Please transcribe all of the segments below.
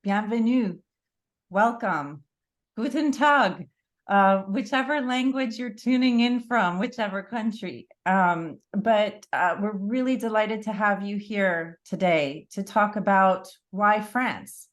bienvenue, welcome, guten Tag, whichever language you're tuning in from, whichever country. But we're really delighted to have you here today to talk about why France,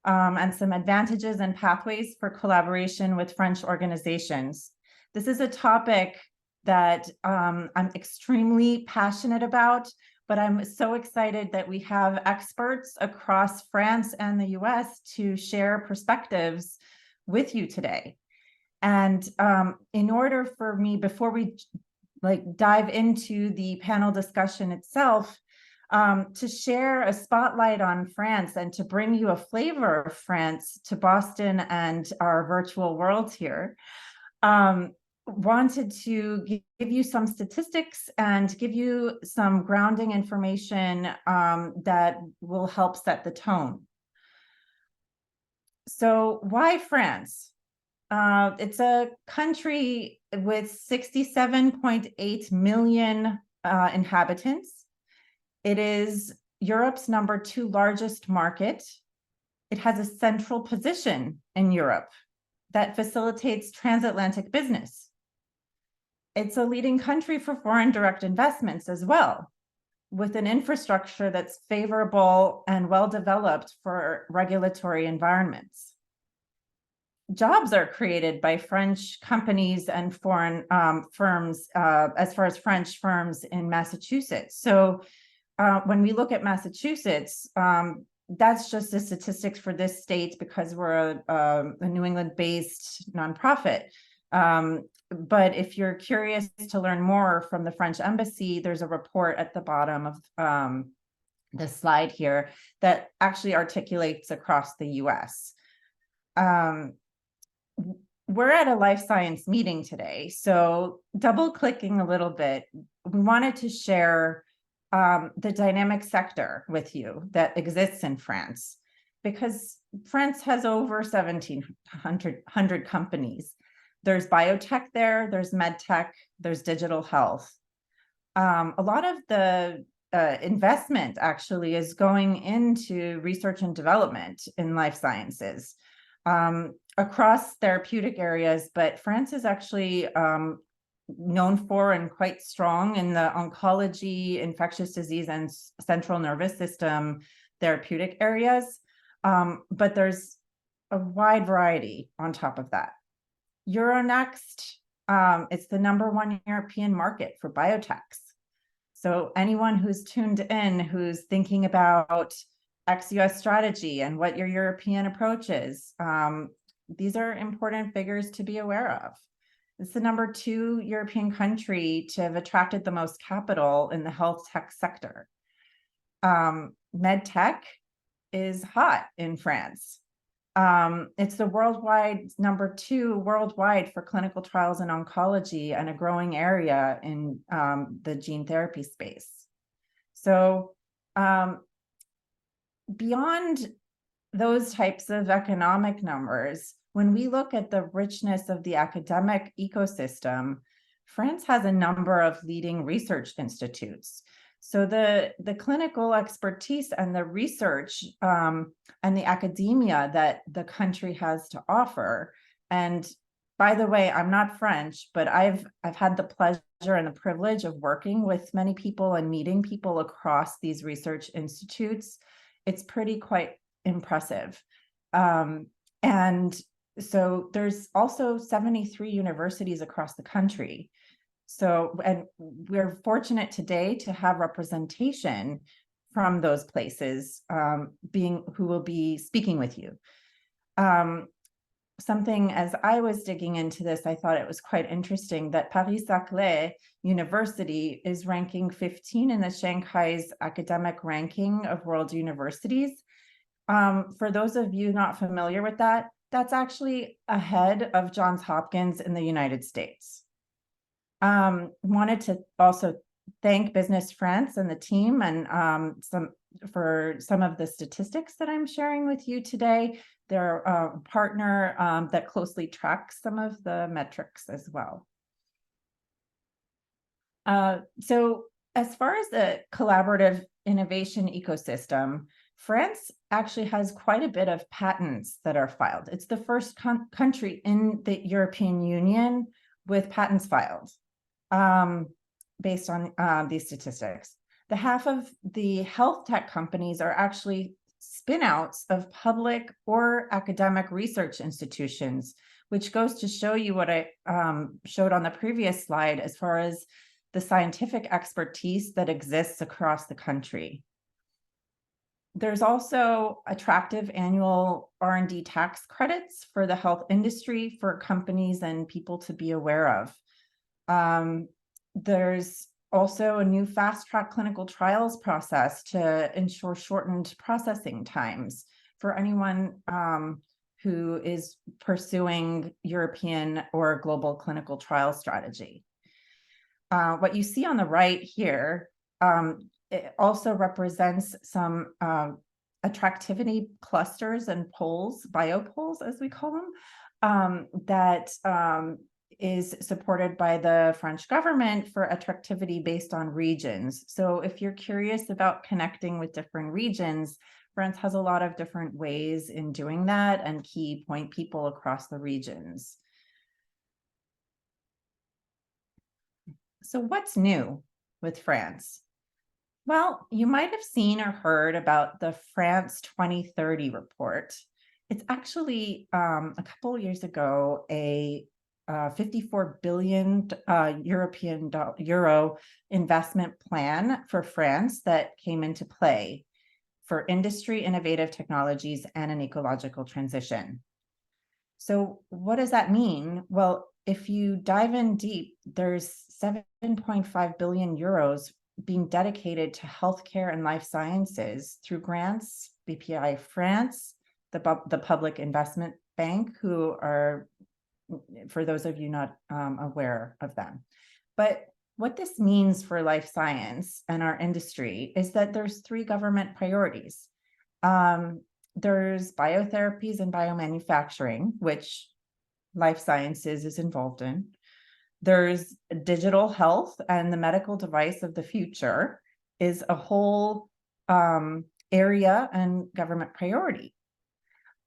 and some advantages and pathways for collaboration with French organizations. This is a topic that I'm extremely passionate about, but I'm so excited that we have experts across France and the US to share perspectives with you today. And in order for me, before we dive into the panel discussion itself, to share a spotlight on France and to bring you a flavor of France to Boston and our virtual world here, wanted to give you some statistics and give you some grounding information that will help set the tone. So why France? It's a country with 67.8 million inhabitants. It is Europe's #2 largest market. It has a central position in Europe that facilitates transatlantic business. It's a leading country for foreign direct investments as well, with an infrastructure that's favorable and well-developed for regulatory environments. Jobs are created by French companies and foreign firms, as far as French firms in Massachusetts. So when we look at Massachusetts, that's just the statistics for this state because we're a New England-based nonprofit. But if you're curious to learn more from the French embassy, there's a report at the bottom of the slide here that actually articulates across the US. We're at a life science meeting today, so double clicking a little bit, we wanted to share the dynamic sector with you that exists in France, because France has over 1,700 companies. There's biotech there, there's medtech, there's digital health. A lot of the investment actually is going into research and development in life sciences across therapeutic areas, but France is actually known for and quite strong in the oncology, infectious disease, and central nervous system therapeutic areas. But there's a wide variety on top of that. Euronext, it's the #1 European market for biotechs. So anyone who's tuned in, who's thinking about ex-US strategy and what your European approach is, these are important figures to be aware of. It's the #2 European country to have attracted the most capital in the health tech sector. MedTech is hot in France. It's the worldwide #2 worldwide for clinical trials in oncology and a growing area in the gene therapy space. So beyond those types of economic numbers, when we look at the richness of the academic ecosystem, France has a number of leading research institutes. So the clinical expertise and the research and the academia that the country has to offer. And by the way, I'm not French, but I've had the pleasure and the privilege of working with many people and meeting people across these research institutes. It's quite impressive. And so there's also 73 universities across the country. So, and we're fortunate today to have representation from those places who will be speaking with you. Something as I was digging into this, I thought it was quite interesting that Paris-Saclay University is ranking 15 in the Shanghai's academic ranking of world universities. For those of you not familiar with that, that's actually ahead of Johns Hopkins in the United States. Wanted to also thank Business France and the team and for some of the statistics that I'm sharing with you today. They're a partner that closely tracks some of the metrics as well. So as far as the collaborative innovation ecosystem, France actually has quite a bit of patents that are filed. It's the first country in the European Union with patents filed, based on these statistics. The half of the health tech companies are actually spin-outs of public or academic research institutions, which goes to show you what I showed on the previous slide as far as the scientific expertise that exists across the country. There's also attractive annual R&D tax credits for the health industry for companies and people to be aware of. There's also a new fast-track clinical trials process to ensure shortened processing times for anyone who is pursuing European or global clinical trial strategy. What you see on the right here, it also represents some attractivity clusters and polls, biopolls as we call them, that is supported by the French government for attractivity based on regions. So if you're curious about connecting with different regions, France has a lot of different ways in doing that and key point people across the regions. So what's new with France? Well, you might have seen or heard about the France 2030 report. It's actually a couple of years ago, a 54 billion euro investment plan for France that came into play for industry, innovative technologies, and an ecological transition. So what does that mean? Well, if you dive in deep, there's 7.5 billion euros being dedicated to healthcare and life sciences through grants, BPI France, the Public Investment Bank, who are, for those of you not aware of them. But what this means for life science and our industry is that there's three government priorities. There's biotherapies and biomanufacturing, which life sciences is involved in. There's digital health, and the medical device of the future is a whole area and government priority.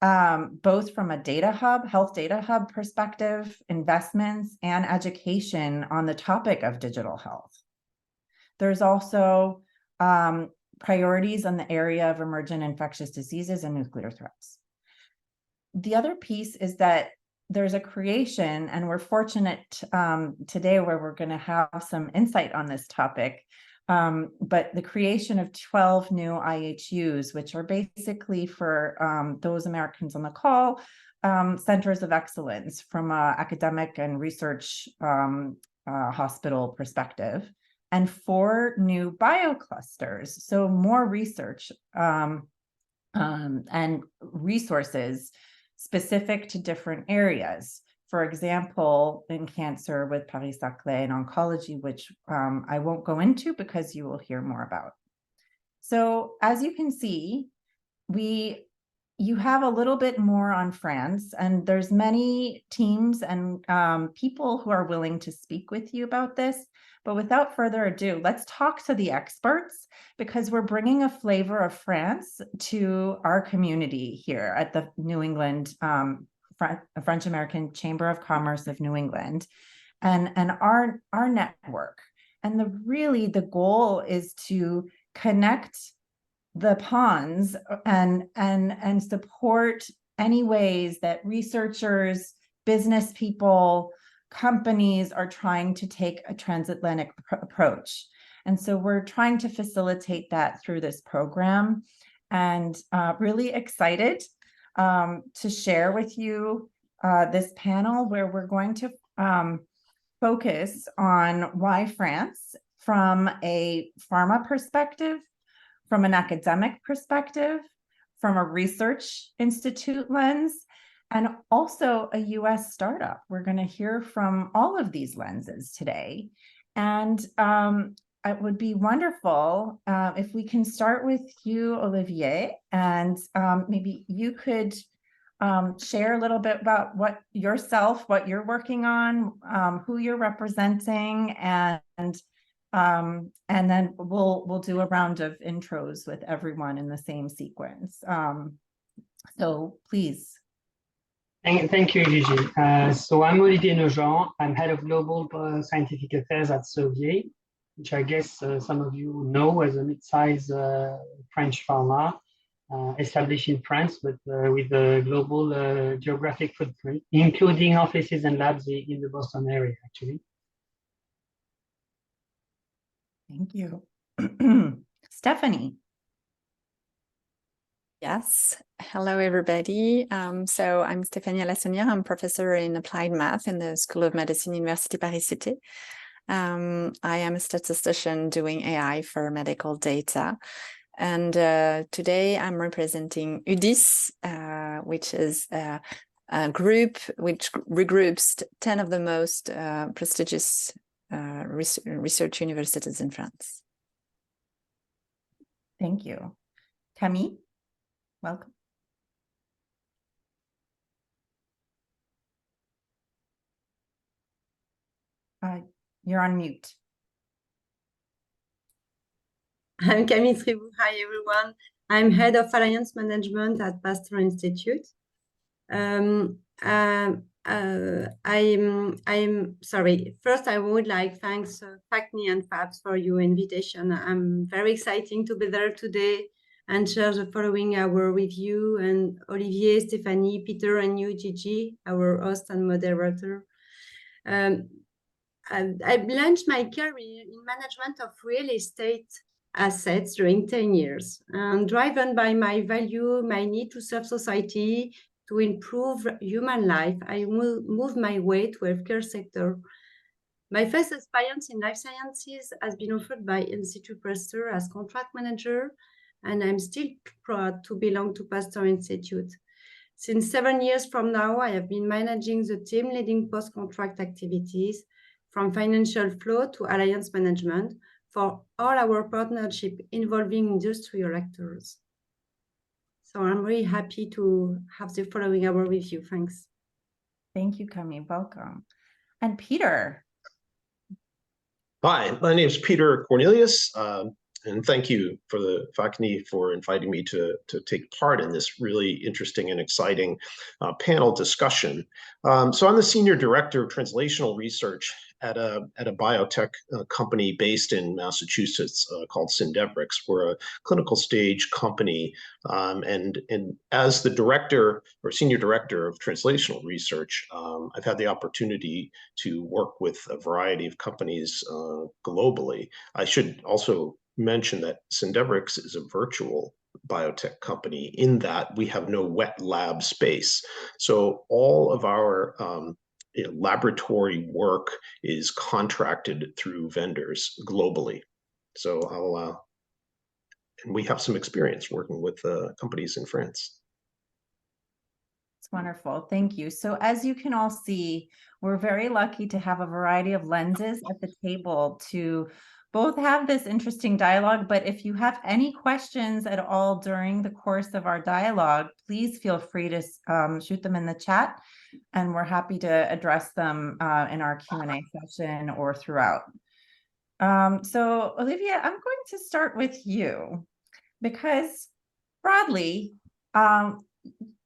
Both from a data hub, health data hub perspective, investments, and education on the topic of digital health. There's also priorities on the area of emergent infectious diseases and nuclear threats. The other piece is that there's a creation, and we're fortunate today where we're going to have some insight on this topic, but the creation of 12 new IHUs, which are basically for those Americans on the call, centers of excellence from an academic and research hospital perspective, and 4 new bioclusters, so more research and resources specific to different areas. For example, in cancer with Paris-Saclay and oncology, which I won't go into because you will hear more about. So as you can see, you have a little bit more on France, and there's many teams and people who are willing to speak with you about this. But without further ado, let's talk to the experts, because we're bringing a flavor of France to our community here at the New England French American Chamber of Commerce of New England, and our network. And the goal is to connect the ponds and support any ways that researchers, business people, companies are trying to take a transatlantic approach. And so we're trying to facilitate that through this program, and really excited to share with you this panel where we're going to focus on why France from a pharma perspective, from an academic perspective, from a research institute lens, and also a US startup. We're going to hear from all of these lenses today. And it would be wonderful if we can start with you, Olivier, and maybe you could share a little bit about what you're working on, who you're representing, and And then we'll do a round of intros with everyone in the same sequence. So please. Thank you, Gigi. So I'm Olivier Nogent. I'm head of global scientific affairs at Servier, which I guess some of you know as a mid-size French pharma established in France, but with a global geographic footprint, including offices and labs in the Boston area, actually. Thank you. Stephanie. Yes. Hello, everybody. So I'm Stéphanie Lassonnière. I'm professor in applied math in the School of Medicine, Université Paris-Cité. I am a statistician doing AI for medical data. And today I'm representing UDIS, which is a group which regroups 10 of the most prestigious research universities in France. Thank you. Camille, welcome. You're on mute. I'm Camille Tribou. Hi, everyone. I'm head of Alliance Management at Pasteur Institute. I'm sorry. First, I would like thanks FACNI and FABS for your invitation. I'm very excited to be there today and share the following hour with you and Olivier, Stéphanie, Peter, and you, Gigi, our host and moderator. I've launched my career in management of real estate assets during 10 years, and driven by my value, my need to serve society, to improve human life, I will move my way to healthcare sector. My first experience in life sciences has been offered by Institut Pasteur as contract manager, and I'm still proud to belong to Pasteur Institute. Since 7 years from now, I have been managing the team leading post-contract activities, from financial flow to alliance management, for all our partnership involving industrial actors. So I'm really happy to have the following hour with you. Thanks. Thank you, Camille. Welcome. And Peter. Hi, my name is Peter Cornelius, and thank you for the FACNI for inviting me to take part in this really interesting and exciting panel discussion. So I'm the Senior Director of Translational Research at a biotech company based in Massachusetts called Syndevrix. We're a clinical stage company, and as the director or senior director of translational research, I've had the opportunity to work with a variety of companies globally. I should also mention that Syndevrix is a virtual biotech company in that we have no wet lab space. So all of our laboratory work is contracted through vendors globally. So and we have some experience working with companies in France. It's wonderful. Thank you. So as you can all see, we're very lucky to have a variety of lenses at the table to both have this interesting dialogue, but if you have any questions at all during the course of our dialogue, please feel free to shoot them in the chat, and we're happy to address them in our Q&A session or throughout. So Olivia, I'm going to start with you, because broadly,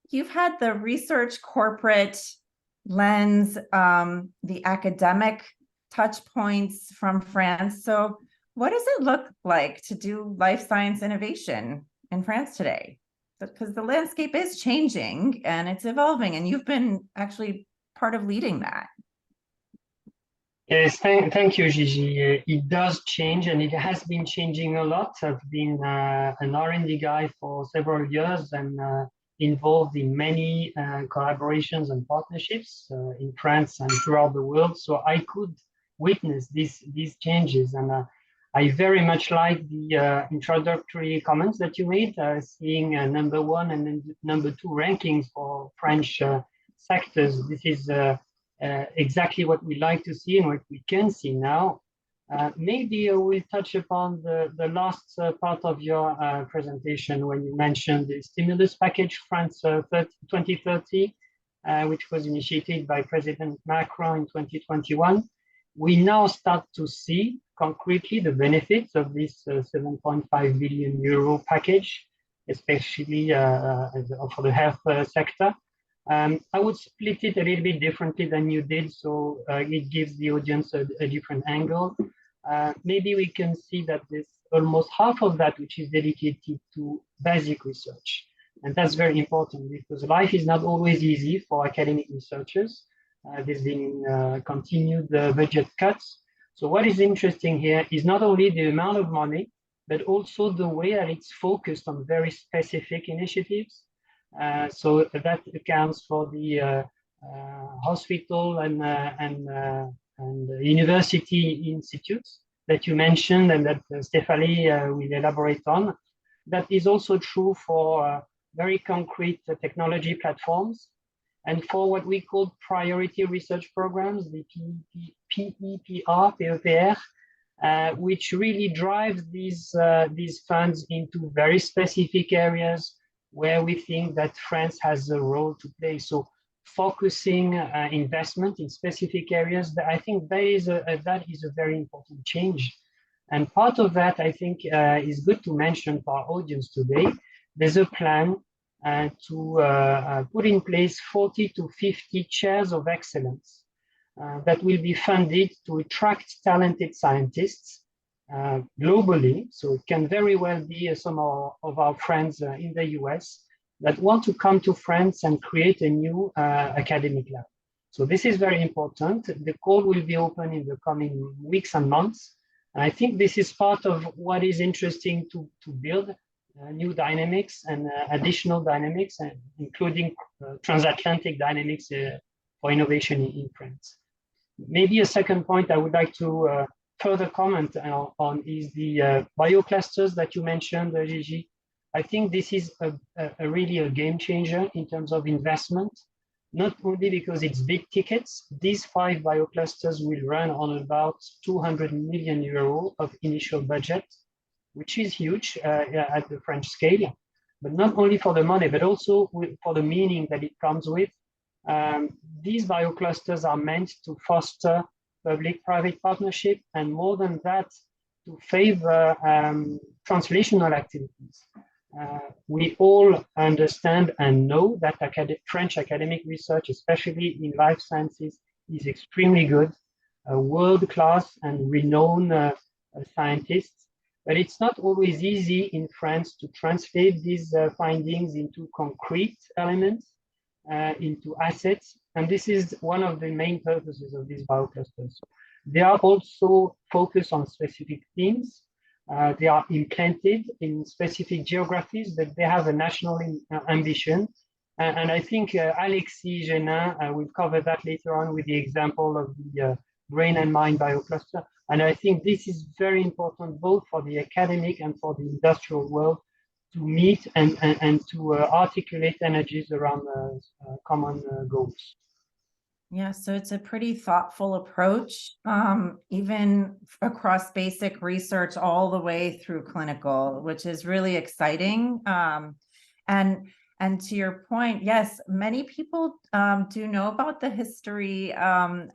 you've had the research corporate lens, the academic touch points from France. So what does it look like to do life science innovation in France today? Because the landscape is changing and it's evolving, and you've been actually part of leading that. Yes, thank you, Gigi. It does change, and it has been changing a lot. I've been an R&D guy for several years and involved in many collaborations and partnerships in France and throughout the world. So I could witness these changes, and I very much like the introductory comments that you made, seeing number 1 and then number 2 rankings for French sectors. This is exactly what we like to see and what we can see now. Maybe we'll touch upon the last part of your presentation when you mentioned the stimulus package France 2030, which was initiated by President Macron in 2021. We now start to see concretely the benefits of this 7.5 billion euro package, especially for the health sector. I would split it a little bit differently than you did, so it gives the audience a different angle. Maybe we can see that there's almost half of that which is dedicated to basic research. And that's very important because life is not always easy for academic researchers. There's been continued budget cuts. So what is interesting here is not only the amount of money, but also the way that it's focused on very specific initiatives. So that accounts for the hospital and university institutes that you mentioned and that Stephanie will elaborate on. That is also true for very concrete technology platforms and for what we call priority research programs, the PEPR, which really drives these funds into very specific areas where we think that France has a role to play. So focusing investment in specific areas, I think that is a very important change. And part of that, I think, is good to mention for our audience today. There's a plan to put in place 40 to 50 chairs of excellence that will be funded to attract talented scientists globally. So it can very well be some of our friends in the US that want to come to France and create a new academic lab. So this is very important. The call will be open in the coming weeks and months. And I think this is part of what is interesting to build new dynamics and additional dynamics, including transatlantic dynamics for innovation in France. Maybe a second point I would like to further comment on is the bioclusters that you mentioned, Gigi. I think this is really a game changer in terms of investment, not only because it's big tickets. These 5 bioclusters will run on about 200 million euros of initial budget, which is huge at the French scale, but not only for the money, but also for the meaning that it comes with. These bioclusters are meant to foster public-private partnership, and more than that, to favor translational activities. We all understand and know that French academic research, especially in life sciences, is extremely good, world-class and renowned scientists. But it's not always easy in France to translate these findings into concrete elements, into assets. And this is one of the main purposes of these bioclusters. They are also focused on specific themes. They are implanted in specific geographies, but they have a national ambition. And I think Alexis Genin will cover that later on with the example of the brain and mind biocluster. And I think this is very important both for the academic and for the industrial world to meet and to articulate energies around common goals. Yeah, so it's a pretty thoughtful approach, even across basic research all the way through clinical, which is really exciting. And to your point, yes, many people do know about the history and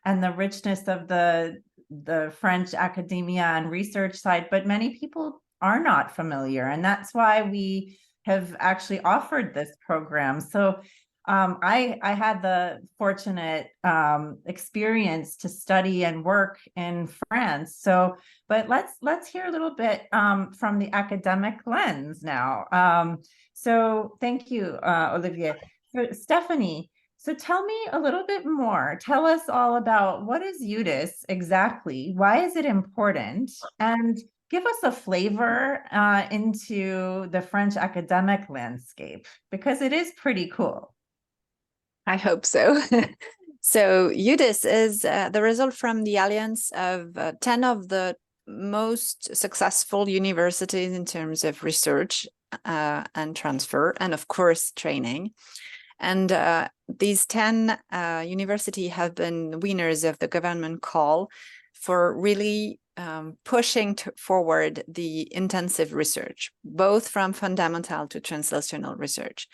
the richness of the French academia and research side, but many people are not familiar. And that's why we have actually offered this program. So I had the fortunate experience to study and work in France. So, but let's hear a little bit from the academic lens now. So thank you, Olivier. So, Stephanie, so tell me a little bit more. Tell us all about what is UDIS exactly? Why is it important? And give us a flavor into the French academic landscape, because it is pretty cool. I hope so. So UDIS is the result from the alliance of 10 of the most successful universities in terms of research and transfer, and of course, training. And these 10 universities have been winners of the government call for really pushing forward the intensive research, both from fundamental to translational research.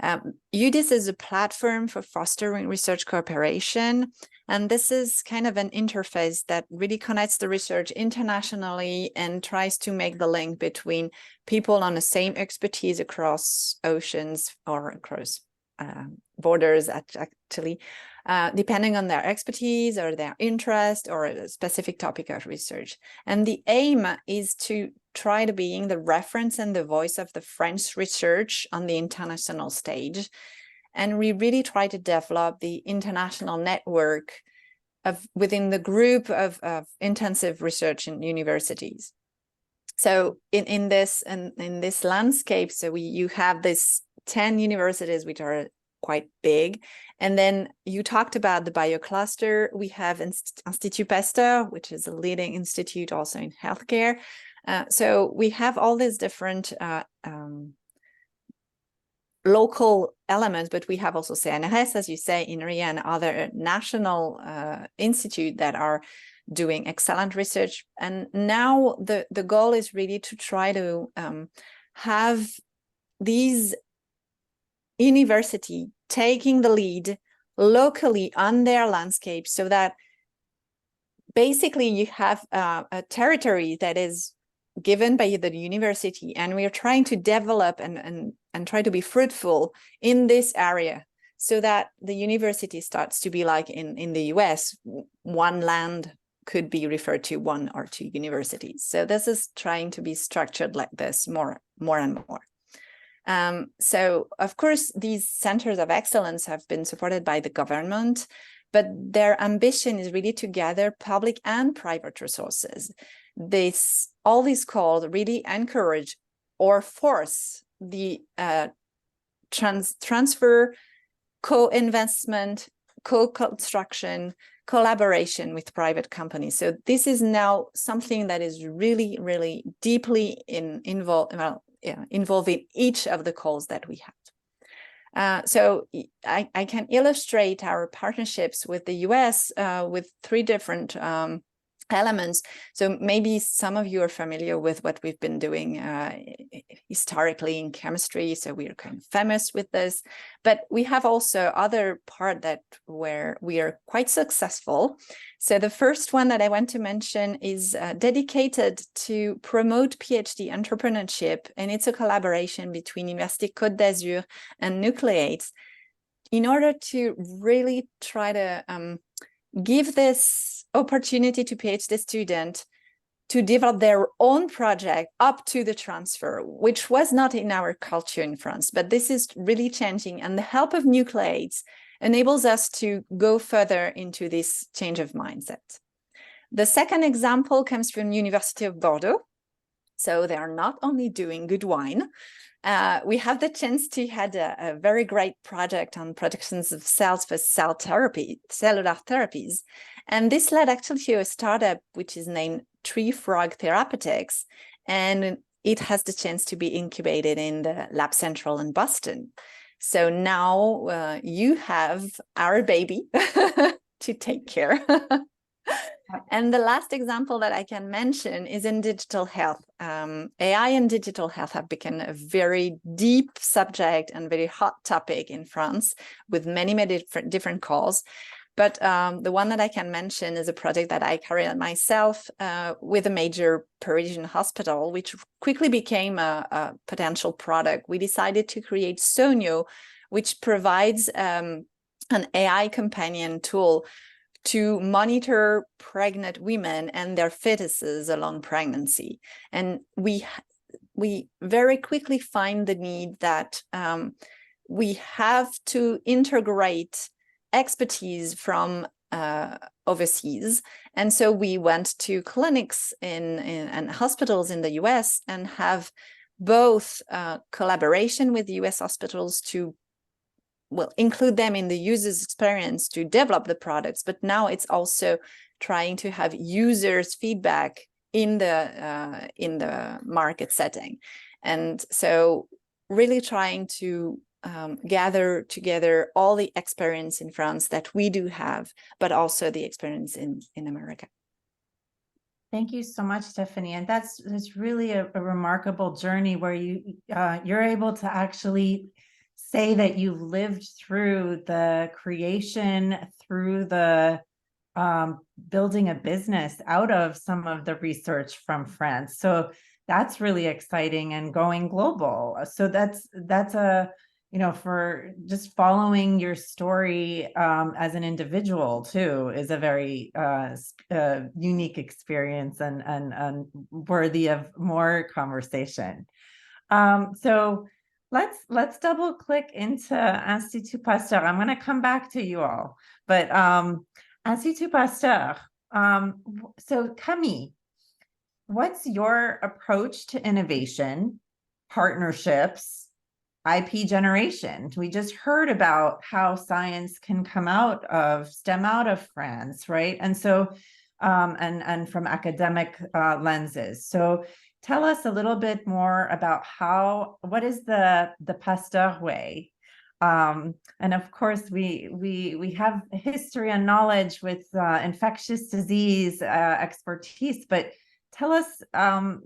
UDIS is a platform for fostering research cooperation. And this is kind of an interface that really connects the research internationally and tries to make the link between people on the same expertise across oceans or across borders, actually, depending on their expertise or their interest or a specific topic of research. And the aim is to try to being the reference and the voice of the French research on the international stage. And we really try to develop the international network within the group of intensive research in universities. So in this landscape, so you have this 10 universities which are quite big. And then you talked about the biocluster. We have Institut Pasteur, which is a leading institute also in healthcare. So we have all these different local elements, but we have also CNRS, as you say, INRIA, and other national institutes that are doing excellent research. And now the goal is really to try to have these university taking the lead locally on their landscape, so that basically you have a territory that is given by the university, and we are trying to develop and try to be fruitful in this area, so that the university starts to be like in the US, one land could be referred to one or two universities. So this is trying to be structured like this more and more. So of course, these centers of excellence have been supported by the government, but their ambition is really to gather public and private resources. All these calls really encourage or force the transfer, co-investment, co-construction, collaboration with private companies. So this is now something that is really, really deeply involving each of the calls that we have. So I can illustrate our partnerships with the US with three different elements. So maybe some of you are familiar with what we've been doing historically in chemistry. So we are kind of famous with this, but we have also other part where we are quite successful. So the first one that I want to mention is dedicated to promote PhD entrepreneurship, and it's a collaboration between Université Côte d'Azur and Nucleates in order to really try to give this opportunity to PhD students to develop their own project up to the transfer, which was not in our culture in France, but this is really changing. And the help of Nucleates enables us to go further into this change of mindset. The second example comes from University of Bordeaux. So they are not only doing good wine, we have the chance to had a very great project on productions of cells for cellular therapies. And this led actually to a startup which is named Tree Frog Therapeutics. And it has the chance to be incubated in the Lab Central in Boston. So now you have our baby to take care. And the last example that I can mention is in digital health. AI and digital health have become a very deep subject and very hot topic in France with many different calls. But the one that I can mention is a project that I carried out myself with a major Parisian hospital, which quickly became a potential product. We decided to create Sonio, which provides an AI companion tool to monitor pregnant women and their fetuses along pregnancy. And we very quickly find the need that we have to integrate expertise from overseas. And so we went to clinics and hospitals in the US and have both collaboration with US hospitals to include them in the user's experience to develop the products, but now it's also trying to have users' feedback in the market setting. And so really trying to gather together all the experience in France that we do have, but also the experience in America. Thank you so much, Stephanie. And that's really a remarkable journey where you're able to actually say that you've lived through the creation, through the building a business out of some of the research from France. So that's really exciting and going global. So that's a, for just following your story as an individual too is a very unique experience and worthy of more conversation. So let's double click into Institut Pasteur. I'm going to come back to you all, but Institut Pasteur. So Camille, what's your approach to innovation, partnerships, IP generation? We just heard about how science can stem out of France, right? And so, and from academic lenses. So tell us a little bit more about what is the Pasteur way? And of course, we have history and knowledge with infectious disease expertise, but tell us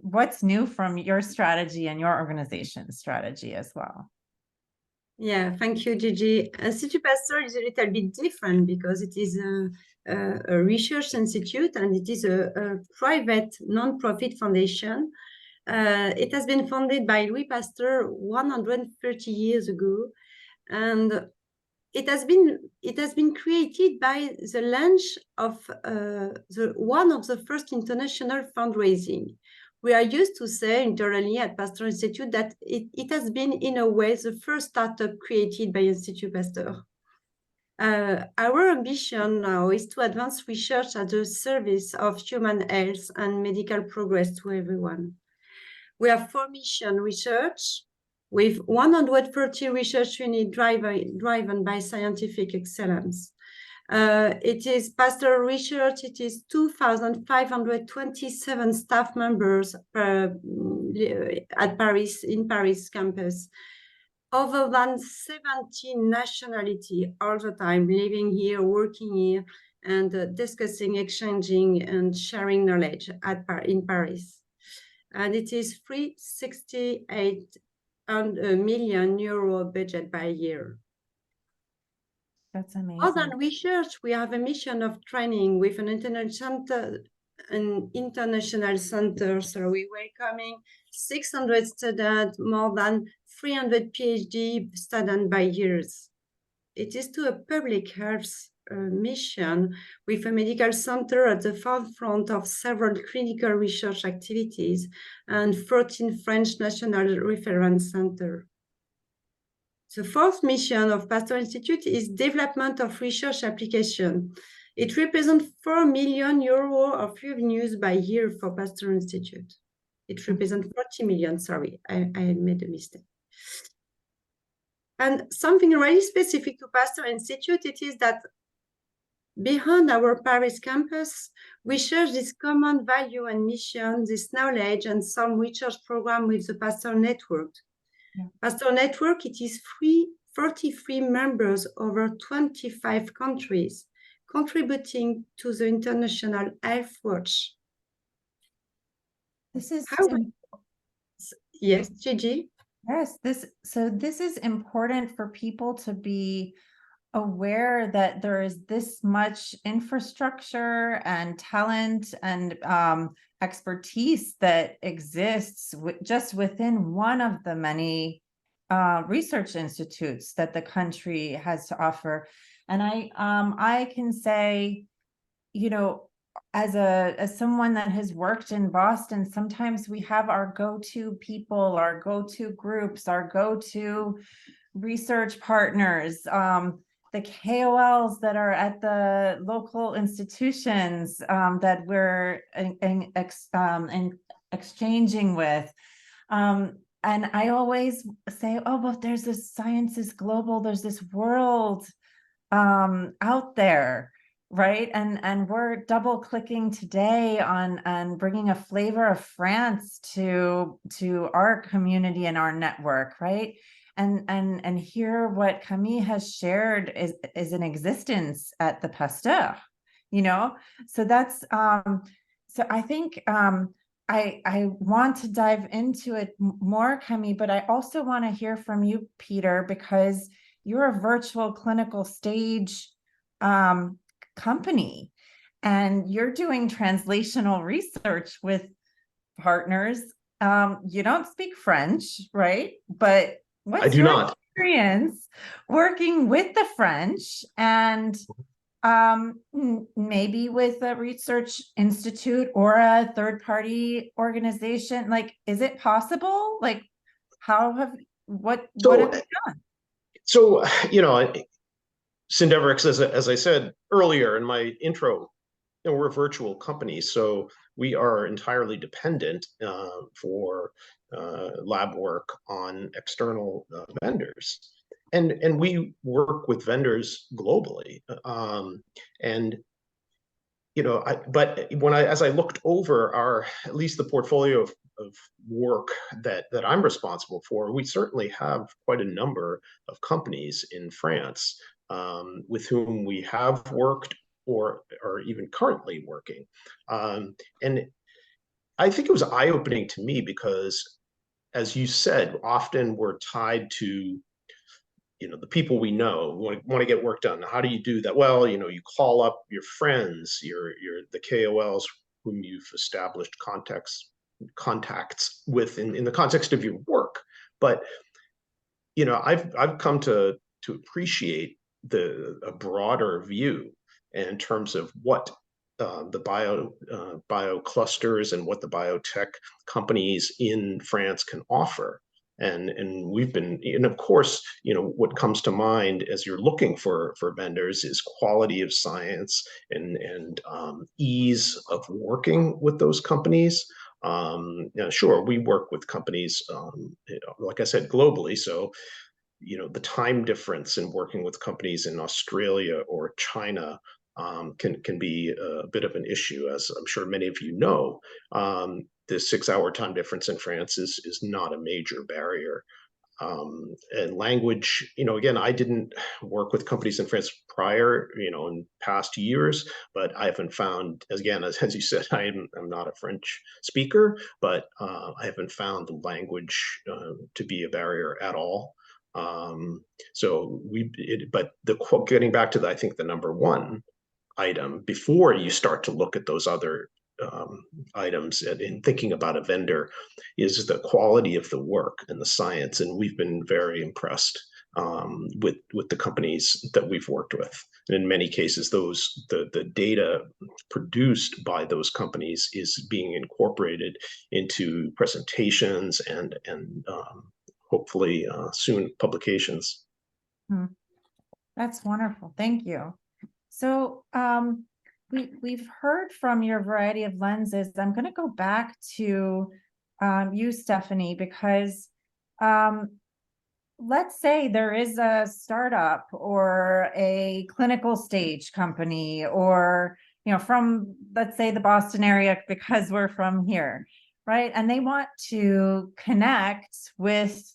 what's new from your strategy and your organization's strategy as well. Yeah, thank you, Gigi. Institut Pasteur is a little bit different because it is a research institute and it is a private non-profit foundation. It has been founded by Louis Pasteur 130 years ago, and it has been created by the launch of one of the first international fundraising. We are used to say internally at Pasteur Institute that it has been, in a way, the first startup created by Institut Pasteur. Our ambition now is to advance research at the service of human health and medical progress to everyone. We have 4 mission research with 130 research units driven by scientific excellence. It is Pasteur Research. It is 2,527 staff members at Paris, in Paris campus. Over than 17 nationalities all the time, living here, working here, and discussing, exchanging, and sharing knowledge in Paris. And it is 368 million euro budget by year. That's amazing. More than research, we have a mission of training with an international center. So we're welcoming 600 students, more than 300 PhD students by years. It is to a public health mission with a medical center at the forefront of several clinical research activities and 14 French national reference centers. The 4th mission of Pasteur Institute is development of research application. It represents 4 million euros of revenues by year for Pasteur Institute. It represents 40 million, sorry, I made a mistake. And something really specific to Pasteur Institute, it is that behind our Paris campus, we share this common value and mission, this knowledge, and some research program with the Pasteur Network. Yeah. Pasteur Network, it is 43 members over 25 countries, contributing to the International Health Watch. This is yes, Gigi. Yes, this is important for people to be aware that there is this much infrastructure and talent and expertise that exists just within one of the many research institutes that the country has to offer. And I can say, as someone that has worked in Boston, sometimes we have our go-to people, our go-to groups, our go-to research partners, the KOLs that are at the local institutions that we're exchanging with. And I always say, oh, but there's this science is global, there's this world out there. Right. And we're double clicking today on bringing a flavor of France to our community and our network. Right. And here what Camille has shared is an existence at the Pasteur, so that's so I think I want to dive into it more, Camille, but I also want to hear from you, Peter, because you're a virtual clinical stage company, and you're doing translational research with partners. You don't speak French, right? But what's I do your not. experience working with the French and maybe with a research institute or a third-party organization? Like, is it possible? Like, what have you done? So, Syndevrix, as I said earlier in my intro, we're a virtual company, so we are entirely dependent for lab work on external vendors. And we work with vendors globally. As I looked over at least the portfolio of work that I'm responsible for, we certainly have quite a number of companies in France with whom we have worked or are even currently working. And I think it was eye-opening to me because, as you said, often we're tied to the people we know want to get work done. How do you do that? Well, you call up your friends, the KOLs whom you've established contacts with in the context of your work. But I've come to appreciate a broader view in terms of what the bio clusters and what the biotech companies in France can offer. And of course, what comes to mind as you're looking for vendors is quality of science and ease of working with those companies. Sure, we work with companies, like I said, globally. So, the time difference in working with companies in Australia or China can be a bit of an issue, as I'm sure many of you know. The 6-hour time difference in France is not a major barrier. And language, again, I didn't work with companies in France prior, in past years, but I haven't found, as you said, I'm not a French speaker, but I haven't found the language to be a barrier at all. Getting back to I think the number one item before you start to look at those other items in thinking about a vendor is the quality of the work and the science. And we've been very impressed with the companies that we've worked with. And in many cases, the data produced by those companies is being incorporated into presentations and hopefully soon publications. That's wonderful. Thank you. So we've heard from your variety of lenses. I'm going to go back to you, Stephanie, because let's say there is a startup or a clinical stage company, or from, let's say, the Boston area, because we're from here, right? And they want to connect with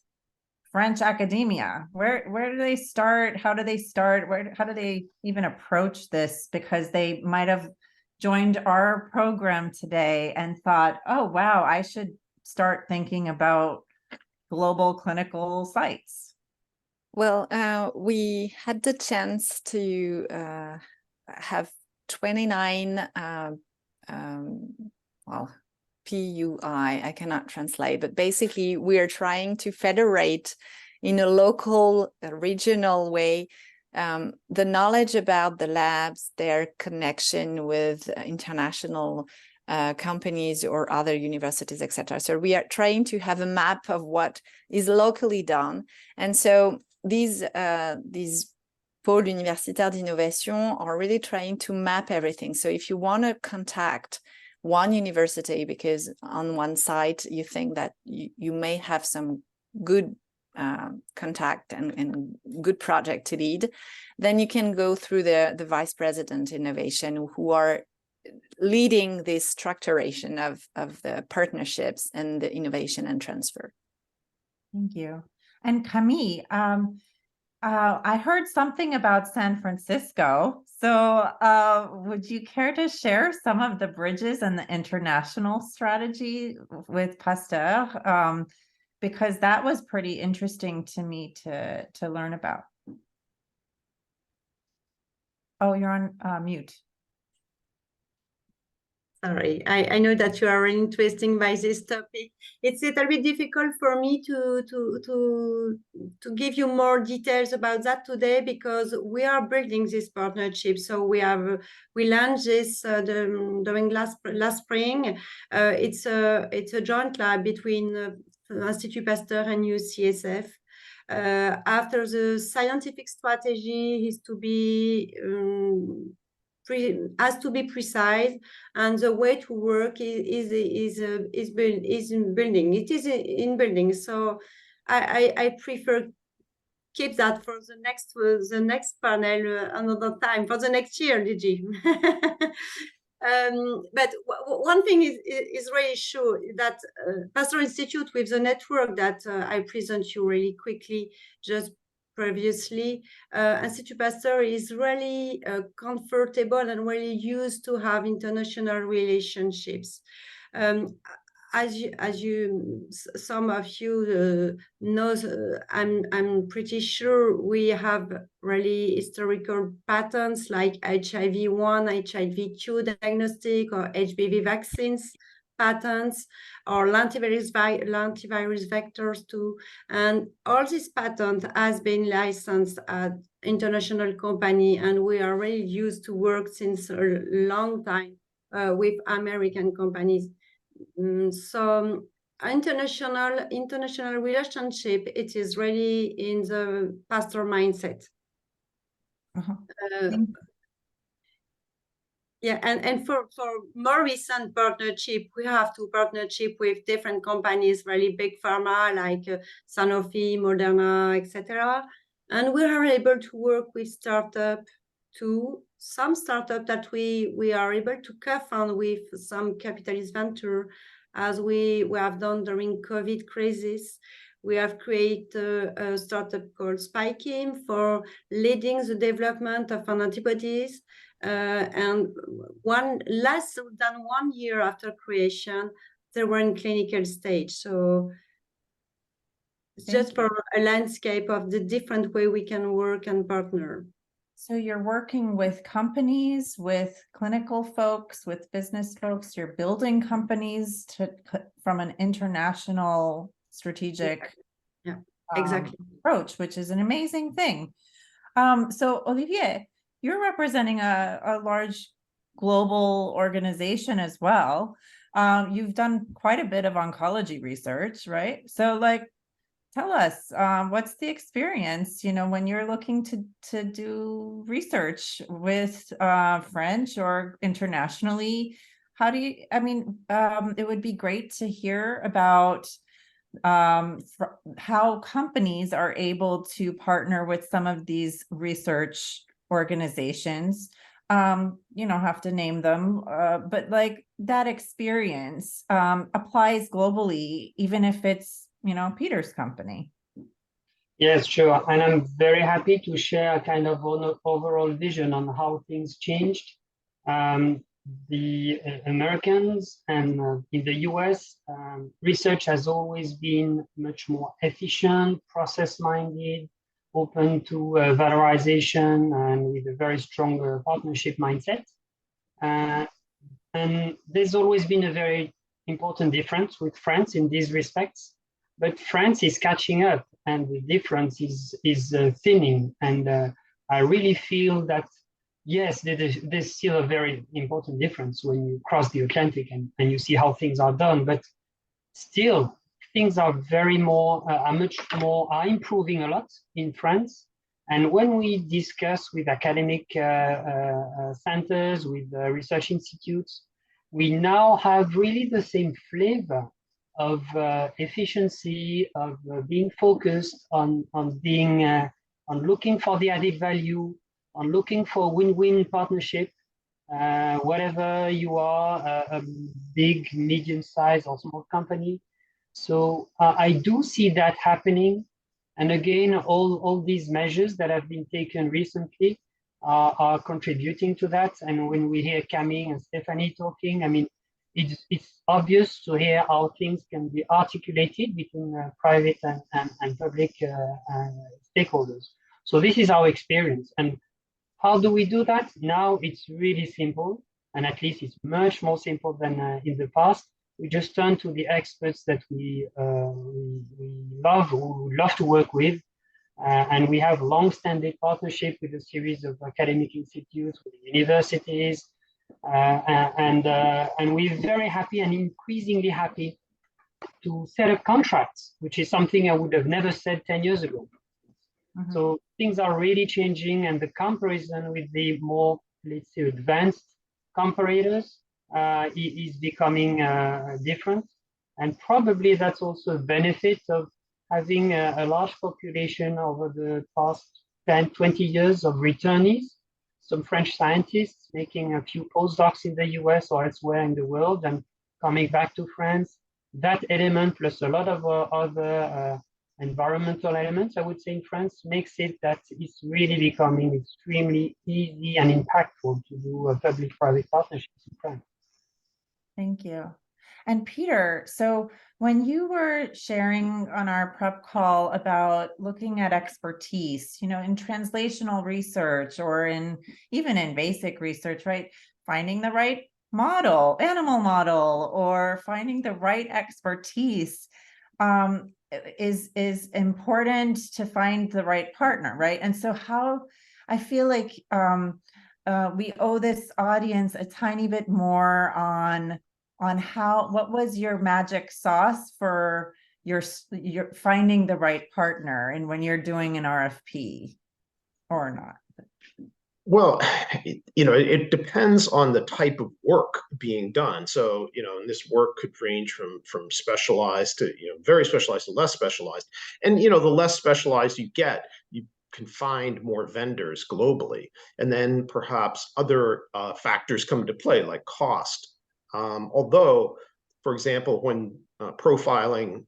French academia. Where do they start? How do they start? How do they even approach this? Because they might have joined our program today and thought, oh, wow, I should start thinking about global clinical sites. Well, we had the chance to have 29 PUI, I cannot translate, but basically we are trying to federate in a local, regional way, the knowledge about the labs, their connection with international companies or other universities, etc. So we are trying to have a map of what is locally done. And so these pôles universitaires d'innovation are really trying to map everything. So if you want to contact one university because on one site you think that you may have some good contact and good project to lead, then you can go through the vice president innovation, who are leading this structuration of the partnerships and the innovation and transfer. Thank you. And Camille, I heard something about San Francisco. So, would you care to share some of the bridges and the international strategy with Pasteur? Because that was pretty interesting to me to learn about. Oh, you're on mute. Sorry, I know that you are interested by this topic. It's a little bit difficult for me to give you more details about that today because we are building this partnership. So we launched this during last spring. It's a joint lab between Institut Pasteur and UCSF. After the scientific strategy is to be has to be precise, and the way to work is in building. It is in building. So I prefer keep that for the next panel another time for the next year, DG. But one thing is really sure that Pasteur Institute with the network that I present you really quickly just previously, Institut Pasteur is really comfortable and really used to have international relationships. As some of you know, I'm pretty sure we have really historical patents like HIV-1, HIV-2 diagnostic, or HPV vaccines patents, or lentivirus vectors too. And all these patents has been licensed at international company, and we are really used to work since a long time with American companies. So international relationship, it is really in the Pasteur mindset. Yeah, and for more recent partnership, we have to partnership with different companies, really big pharma like Sanofi, Moderna, etc. And we are able to work with startup too. Some startup that we are able to co-fund with some capitalist venture, as we have done during COVID crisis. We have created a startup called Spiking for leading the development of antibodies. And less than 1 year after creation, they were in clinical stage. So it's just for a landscape of the different way we can work and partner. So you're working with companies, with clinical folks, with business folks, you're building companies from an international strategic exactly approach, which is an amazing thing. So Olivier, you're representing a large global organization as well. You've done quite a bit of oncology research, right? So tell us, what's the experience, when you're looking to do research with French or internationally? How do you, it would be great to hear about how companies are able to partner with some of these research organizations. You don't have to name them, but that experience applies globally, even if it's Peter's company. Yes, sure. And I'm very happy to share a kind of overall vision on how things changed. The Americans and in the US, research has always been much more efficient, process-minded, open to valorization, and with a very strong partnership mindset. And there's always been a very important difference with France in these respects. But France is catching up, and the difference is thinning. And I really feel that, yes, there's still a very important difference when you cross the Atlantic and you see how things are done. But still, things are are improving a lot in France. And when we discuss with academic centers, with research institutes, we now have really the same flavor of efficiency, of being focused on looking for the added value, on looking for win-win partnership, whatever you are, a big, medium-sized or small company. So I do see that happening, And again, all these measures that have been taken recently are contributing to that. And when we hear Camille and Stephanie talking, I mean, it's obvious to hear how things can be articulated between private and public stakeholders. So this is our experience. And how do we do that? Now it's really simple, and at least it's much more simple than in the past. We just turn to the experts that we love to work with, and we have long-standing partnership with a series of academic institutes, with universities, and we're very happy and increasingly happy to set up contracts, which is something I would have never said 10 years ago. Mm-hmm. So things are really changing, and the comparison with the more, let's say, advanced comparators is becoming different. And probably that's also a benefit of having a large population over the past 10, 20 years of returnees, some French scientists making a few postdocs in the US or elsewhere in the world and coming back to France. That element, plus a lot of other environmental elements, I would say, in France, makes it that it's really becoming extremely easy and impactful to do public-private partnerships in France. Thank you. And Peter, so when you were sharing on our prep call about looking at expertise, you know, in translational research or even in basic research, right? Finding the right model, animal model, or finding the right expertise is important to find the right partner, right? And so how I feel like we owe this audience a tiny bit more on what was your magic sauce for your finding the right partner and when you're doing an RFP or not? Well, you know, it depends on the type of work being done. So, you know, and this work could range from specialized to, you know, very specialized to less specialized. And, you know, the less specialized you get, you can find more vendors globally. And then perhaps other factors come into play, like cost. Although, for example, when profiling,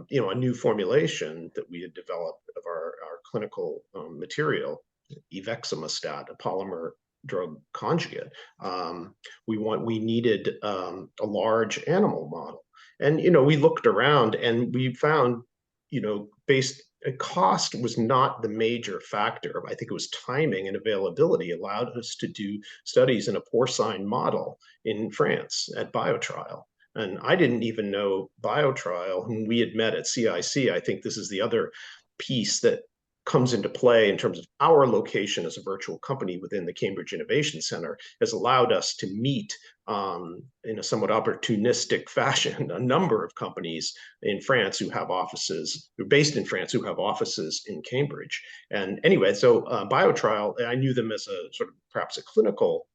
you know, a new formulation that we had developed of our clinical material, Eveximostat, a polymer drug conjugate, we needed a large animal model. And, you know, we looked around and we found, you know, cost was not the major factor. I think it was timing and availability allowed us to do studies in a porcine model in France at BioTrial. And I didn't even know BioTrial, whom we had met at CIC. I think this is the other piece that comes into play in terms of our location as a virtual company within the Cambridge Innovation Center, has allowed us to meet in a somewhat opportunistic fashion a number of companies in France who have offices, who are based in France, who have offices in Cambridge. And anyway, so BioTrial, I knew them as a sort of perhaps a clinical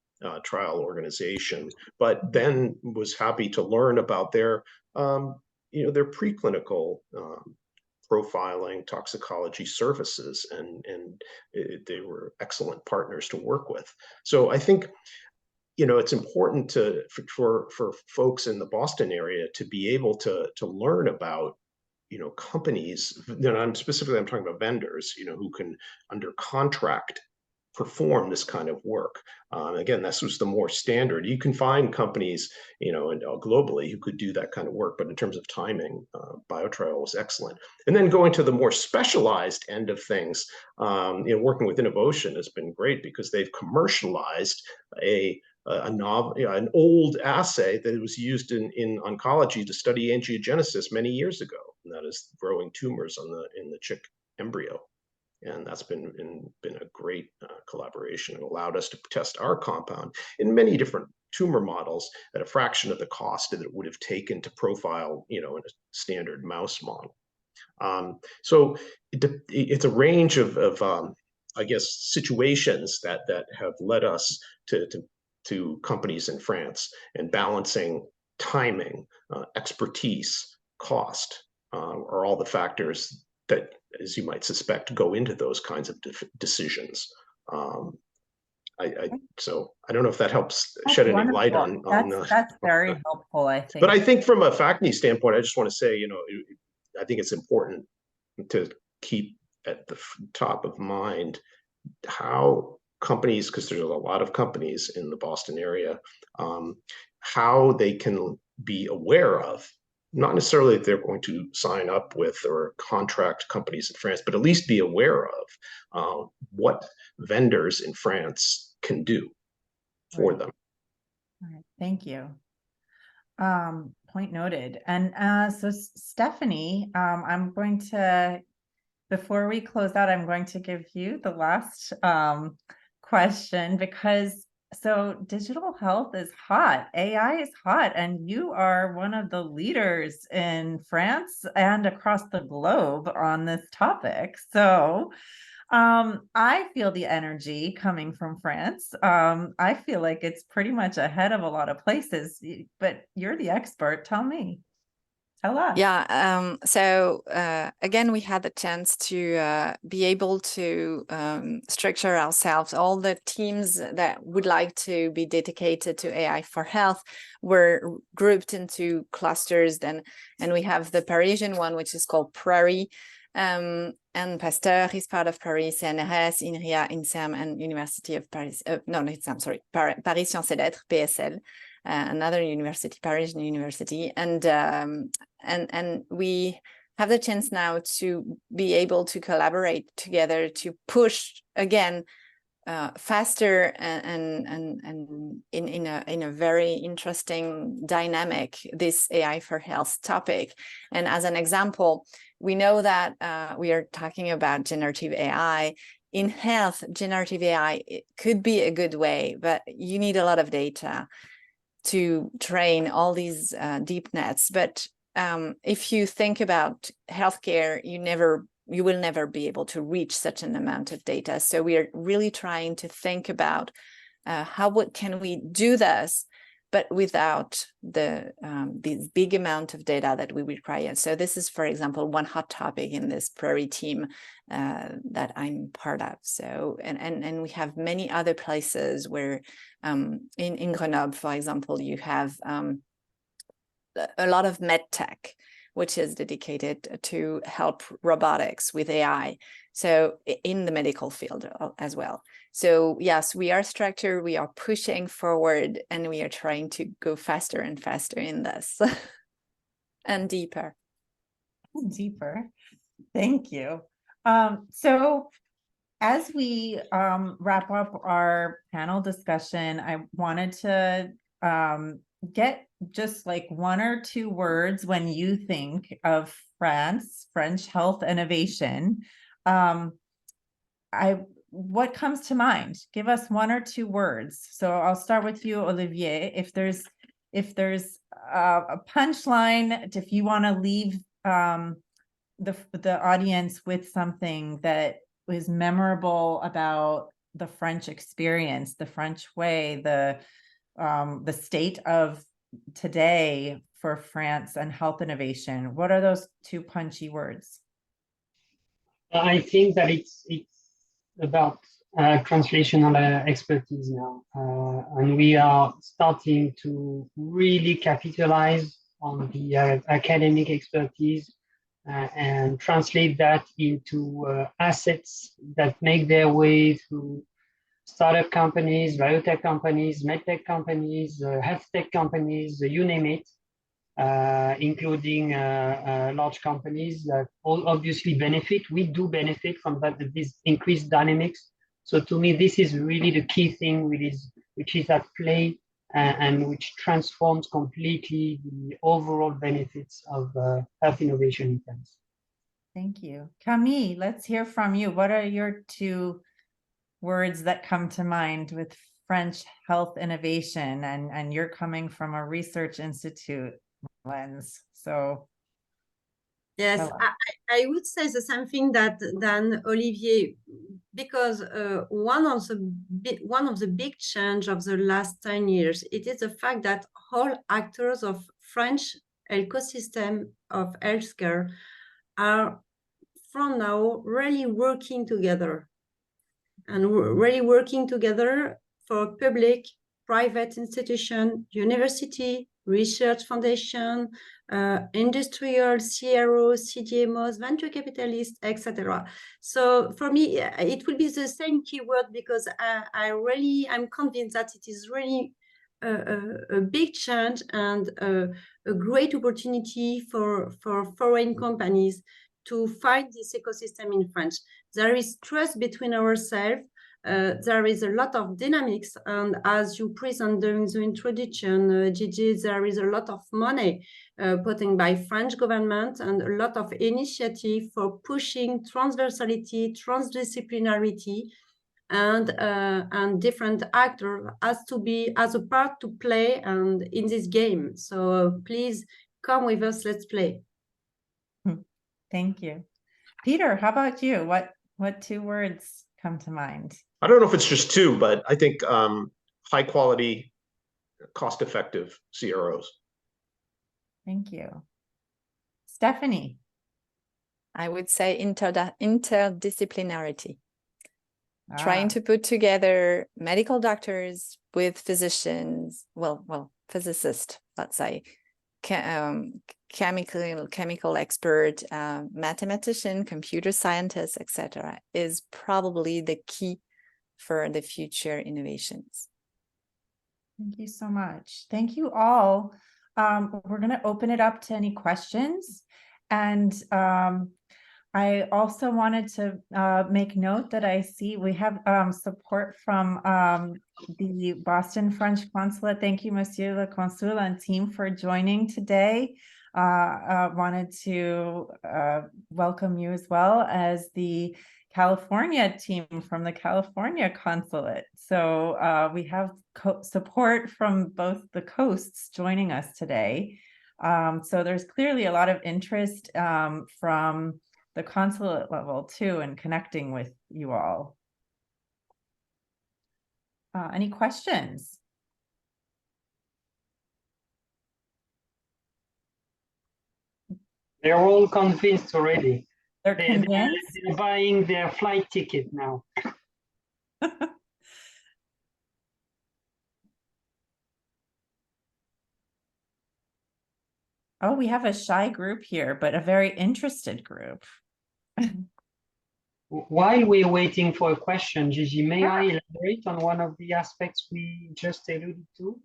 trial organization, but then was happy to learn about their, you know, their preclinical profiling toxicology services, and they were excellent partners to work with. So I think, you know, it's important for folks in the Boston area to be able to learn about, you know, companies. You know, I'm talking about vendors, you know, who can under contract perform this kind of work. Again, this was the more standard. You can find companies, you know, and globally who could do that kind of work, but in terms of timing, BioTrial was excellent. And then going to the more specialized end of things, you know, working with Innovation has been great because they've commercialized an old assay that was used in oncology to study angiogenesis many years ago, and that is growing tumors in the chick embryo. And that's been a great collaboration, and allowed us to test our compound in many different tumor models at a fraction of the cost that it would have taken to profile, you know, in a standard mouse model. So it's a range of I guess, situations that have led us to companies in France, and balancing timing, expertise, cost, are all the factors that, as you might suspect, go into those kinds of decisions. So I don't know if that helps shed any light on that's very helpful, I think. But I think from a faculty standpoint, I just want to say, you know, I think it's important to keep at the top of mind how companies, because there's a lot of companies in the Boston area, how they can be aware of, not necessarily that they're going to sign up with or contract companies in France, but at least be aware of what vendors in France can do for them. All right, thank you. Point noted. And so Stephanie, I'm going to, before we close out, I'm going to give you the last question, because so digital health is hot, AI is hot, and you are one of the leaders in France and across the globe on this topic. So I feel the energy coming from France. I feel like it's pretty much ahead of a lot of places, but you're the expert. Tell me. Tell us. Yeah, so again, we had the chance to be able to structure ourselves. All the teams that would like to be dedicated to AI for health were grouped into clusters. And we have the Parisian one, which is called Prairie. And Pasteur is part of Paris, CNRS, INRIA, INSERM, and University of Paris. No, INSERM, sorry, Paris Sciences et Lettres, PSL. Another university, Parisian university, and we have the chance now to be able to collaborate together to push again faster and in a very interesting dynamic this AI for health topic. And as an example, we know that we are talking about generative AI. In health, generative AI, it could be a good way, but you need a lot of data to train all these deep nets. But if you think about healthcare, you will never be able to reach such an amount of data. So we are really trying to think about can we do this, but without this big amount of data that we require. So this is, for example, one hot topic in this Prairie team that I'm part of. So and we have many other places where in Grenoble, for example, you have a lot of med tech, which is dedicated to help robotics with AI. So in the medical field as well. So yes, we are structured, we are pushing forward, and we are trying to go faster and faster in this and deeper. Deeper. Thank you. So as we wrap up our panel discussion, I wanted to get just like one or two words when you think of French health innovation. What comes to mind? Give us one or two words. So I'll start with you, Olivier. If there's a punchline, if you want to leave the audience with something that was memorable about the French experience, the French way, the state of today for France and health innovation, what are those two punchy words? I think that it's about translational expertise now, and we are starting to really capitalize on the academic expertise and translate that into assets that make their way through startup companies, biotech companies, medtech companies, health tech companies, you name it, including large companies that all obviously benefit. We do benefit from that, this increased dynamics. So to me, this is really the key thing which is at play and which transforms completely the overall benefits of health innovation in France. Thank you. Camille, let's hear from you. What are your two words that come to mind with French health innovation? And you're coming from a research institute lens. So yes, I would say the same thing than Olivier, because one of the big change of the last 10 years, it is the fact that all actors of French ecosystem of healthcare are from now really working together, and really working together for public, private institution, university, research foundation, industrial CROs, CDMOs, venture capitalists, etc. So for me, it will be the same keyword because I'm convinced that it is really a big change and a great opportunity for foreign companies to find this ecosystem in France. There is trust between ourselves. There is a lot of dynamics, and as you present during the introduction, Gigi, there is a lot of money put in by French government and a lot of initiative for pushing transversality, transdisciplinarity, and different actor as a part to play and in this game. So please come with us. Let's play. Thank you. Peter, how about you? What 2 words come to mind? I don't know if it's just 2, but I think high quality, cost effective CROs. Thank you. Stephanie. I would say interdisciplinarity. Trying to put together medical doctors with physicians, physicists, let's say, chemical expert, mathematician, computer scientist, etc., is probably the key for the future innovations. Thank you so much. Thank you all. We're going to open it up to any questions. And I also wanted to make note that I see we have support from the Boston French Consulate. Thank you, Monsieur le Consul and team, for joining today. Wanted to welcome you as well as the California team from the California Consulate. So we have support from both the coasts joining us today. So there's clearly a lot of interest from the consulate level too, and connecting with you all. Any questions? They're all convinced already. They're convinced? They're buying their flight ticket now. Oh, we have a shy group here, but a very interested group. While we're waiting for a question, Gigi, may I elaborate on one of the aspects we just alluded to?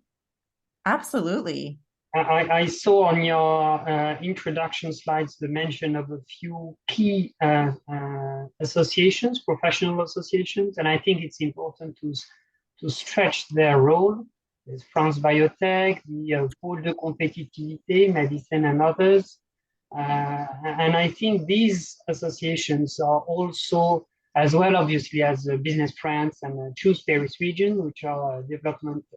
Absolutely. I saw on your introduction slides the mention of a few key associations, professional associations, and I think it's important to stretch their role. There's France Biotech, the Pôle de Compétitivité, Medicine, and others. And I think these associations are also, as well, obviously, as Business France and Choose Paris Region, which are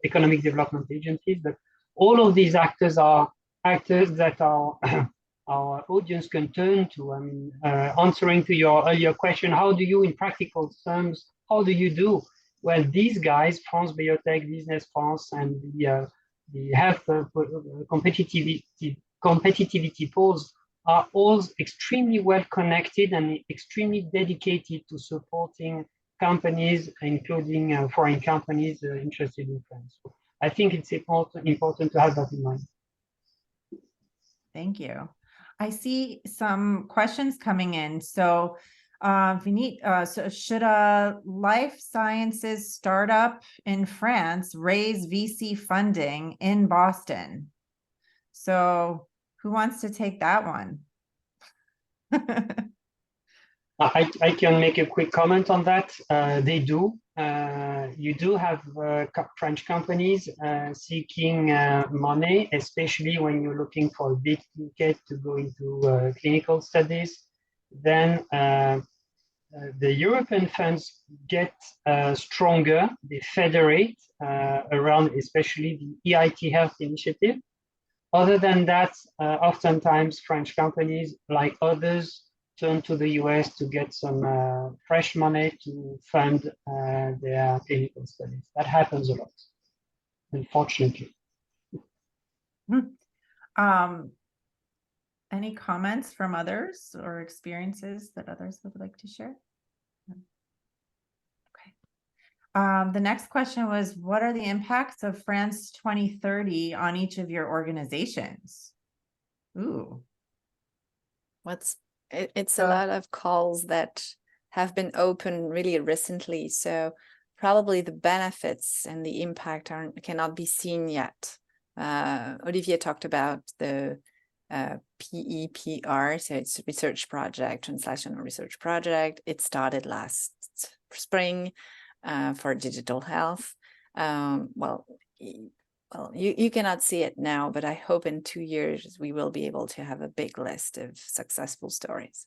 economic development agencies, but all of these actors are actors that our audience can turn to. I mean, answering to your earlier question, how do you, in practical terms, how do you do? Well, these guys, France Biotech, Business France, and the health competitivity polls are all extremely well connected and extremely dedicated to supporting companies, including foreign companies interested in France. So I think it's important to have that in mind. Thank you. I see some questions coming in. So Vinit, so should a life sciences startup in France raise VC funding in Boston? So who wants to take that one? I can make a quick comment on that. They do. You do have French companies seeking money, especially when you're looking for a big ticket to go into clinical studies. Then the European funds get stronger. They federate around, especially the EIT Health Initiative. Other than that, oftentimes French companies, like others, turn to the US to get some fresh money to fund their clinical studies. That happens a lot, unfortunately. Any comments from others or experiences that others would like to share? Okay. The next question was, what are the impacts of France 2030 on each of your organizations? Ooh. It's a lot of calls that have been open really recently. So probably the benefits and the impact cannot be seen yet. Olivier talked about the PEPR, so it's research project, translational research project. It started last spring for digital health. You cannot see it now, but I hope in 2 years we will be able to have a big list of successful stories.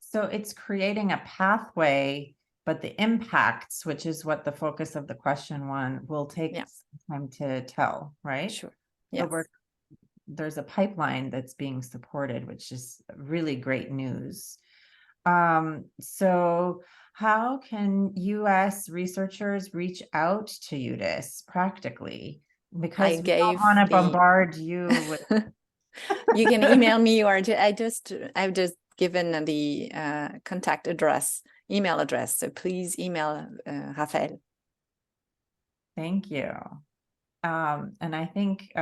So it's creating a pathway, but the impacts, which is what the focus of the question one, will take some time to tell, right? Sure. Yes. So there's a pipeline that's being supported, which is really great news. So how can US researchers reach out to UDIS practically? Because we don't want to bombard you with you can email me, or I've just given the contact address, email address. So please email Raphaël. Thank you. And I think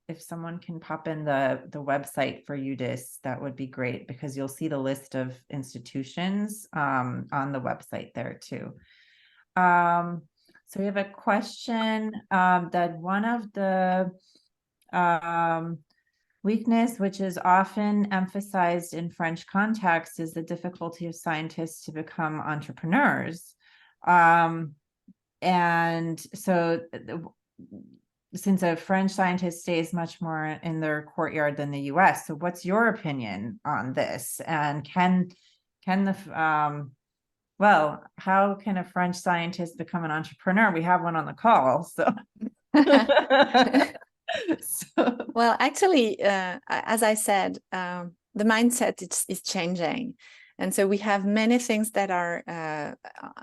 if someone can pop in the website for UDIS, that would be great, because you'll see the list of institutions on the website there too. So we have a question that one of the weakness, which is often emphasized in French context, is the difficulty of scientists to become entrepreneurs. And so since a French scientist stays much more in their courtyard than the US. So what's your opinion on this? And how can a French scientist become an entrepreneur? We have one on the call, so. Well, actually, as I said, the mindset is changing. And so we have many things that are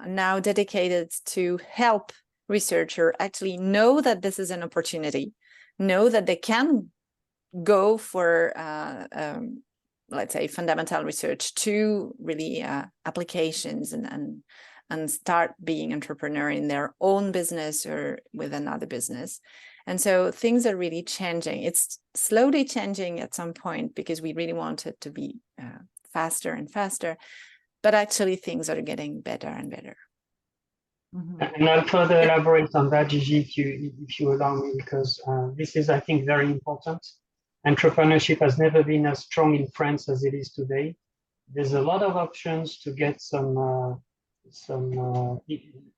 now dedicated to help researcher actually know that this is an opportunity, know that they can go for, let's say, fundamental research to really applications and start being entrepreneur in their own business or with another business. And so things are really changing. It's slowly changing at some point because we really want it to be faster and faster, but actually things are getting better and better. And I'll further elaborate on that, Gigi, if you allow me, because this is, I think, very important. Entrepreneurship has never been as strong in France as it is today. There's a lot of options to get some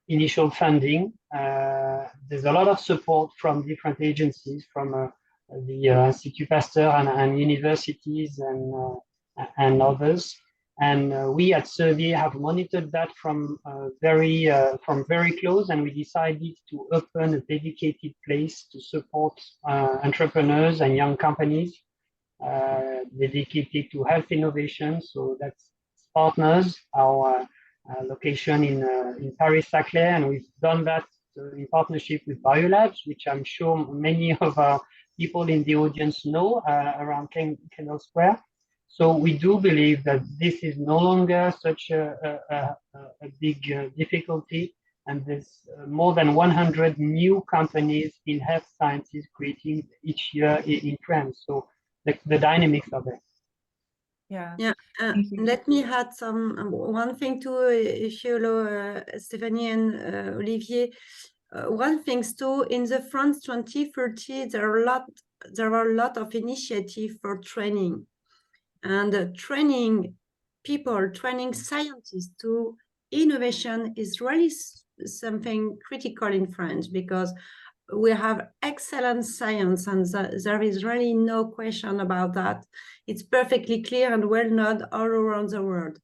initial funding. There's a lot of support from different agencies, from the Institut Pasteur and universities and others. And we at Servier have monitored that from very close, and we decided to open a dedicated place to support entrepreneurs and young companies dedicated to health innovation. So that's Partners, our location in Paris-Saclay, and we've done that in partnership with Biolabs, which I'm sure many of our people in the audience know around Kendall Square. So we do believe that this is no longer such a big difficulty, and there's more than 100 new companies in health sciences creating each year in France. So the dynamics are there. Yeah. Let me add one thing too, if you allow, Stephanie and Olivier. One thing too, in the France 2030, there are a lot of initiatives for training, and training people, training scientists to innovation is really something critical in France, because we have excellent science, and there is really no question about that. It's perfectly clear and well known all around the world.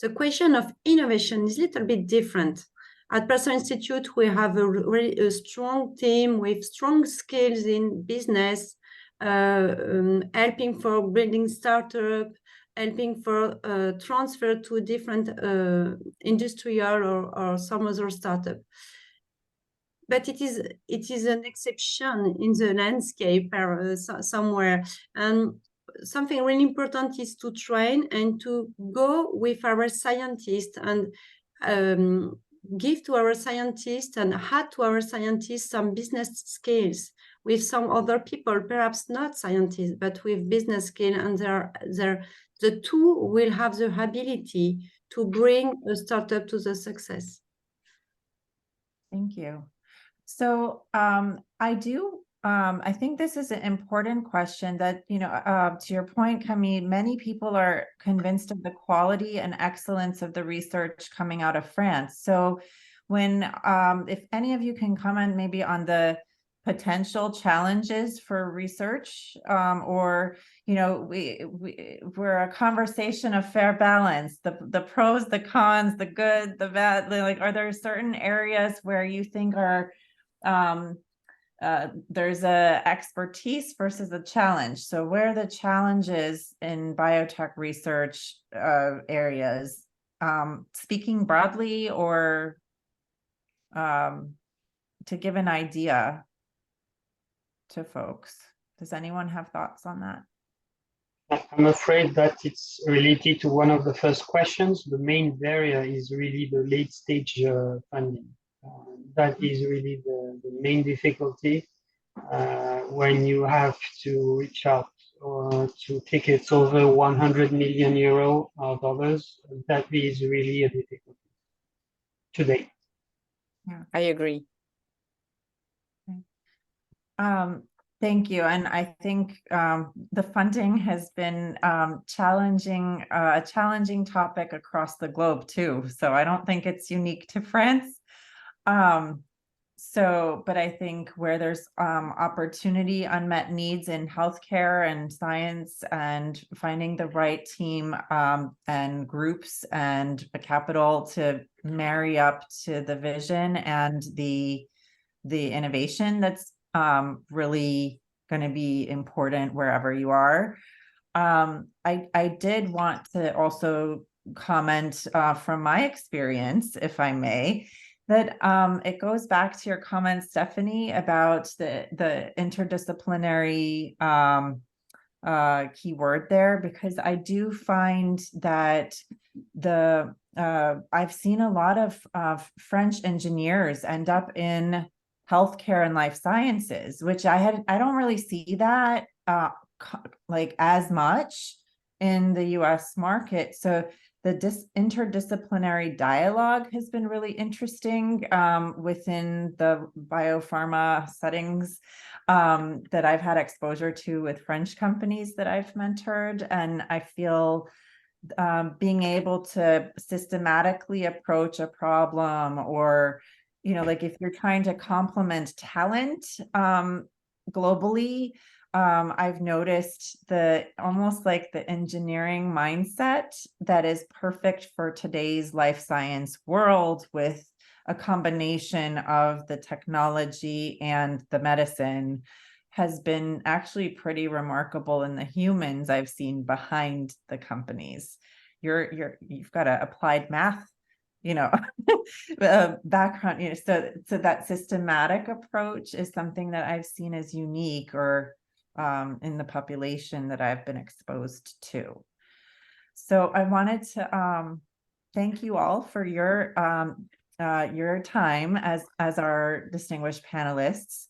The question of innovation is a little bit different. At Pasteur Institute, we have a strong team with strong skills in business, helping for building startup, helping for transfer to different industrial or some other startup. But it is an exception in the landscape somewhere. And something really important is to train and to go with our scientists and give to our scientists and add to our scientists some business skills with some other people, perhaps not scientists, but with business skill, and the two will have the ability to bring a startup to the success. Thank you. So I think this is an important question that, to your point, Camille, many people are convinced of the quality and excellence of the research coming out of France. So if any of you can comment maybe on the potential challenges for research, or, we're a conversation of fair balance, the pros, the cons, the good, the bad, like, are there certain areas where you think are, there's a expertise versus a challenge? So where are the challenges in biotech research areas, speaking broadly, or to give an idea to folks? Does anyone have thoughts on that? I'm afraid that it's related to one of the first questions. The main barrier is really the late stage funding. That is really the main difficulty when you have to reach out to tickets over 100 million euro or dollars. That is really a difficulty today. Yeah, I agree. Thank you. And I think the funding has been a challenging topic across the globe too. So I don't think it's unique to France. But I think where there's opportunity, unmet needs in healthcare and science, and finding the right team and groups and a capital to marry up to the vision and the innovation that's really going to be important wherever you are. I did want to also comment from my experience, if I may, that it goes back to your comment, Stephanie, about the interdisciplinary keyword there, because I do find that I've seen a lot of French engineers end up in healthcare and life sciences, which I don't really see that like as much in the US market. So the interdisciplinary dialogue has been really interesting within the biopharma settings that I've had exposure to with French companies that I've mentored. And I feel being able to systematically approach a problem, or, like if you're trying to complement talent globally, I've noticed almost like the engineering mindset that is perfect for today's life science world, with a combination of the technology and the medicine, has been actually pretty remarkable in the humans I've seen behind the companies. You've got an applied math, background, so that systematic approach is something that I've seen as unique, or in the population that I've been exposed to. So I wanted to thank you all for your time as our distinguished panelists.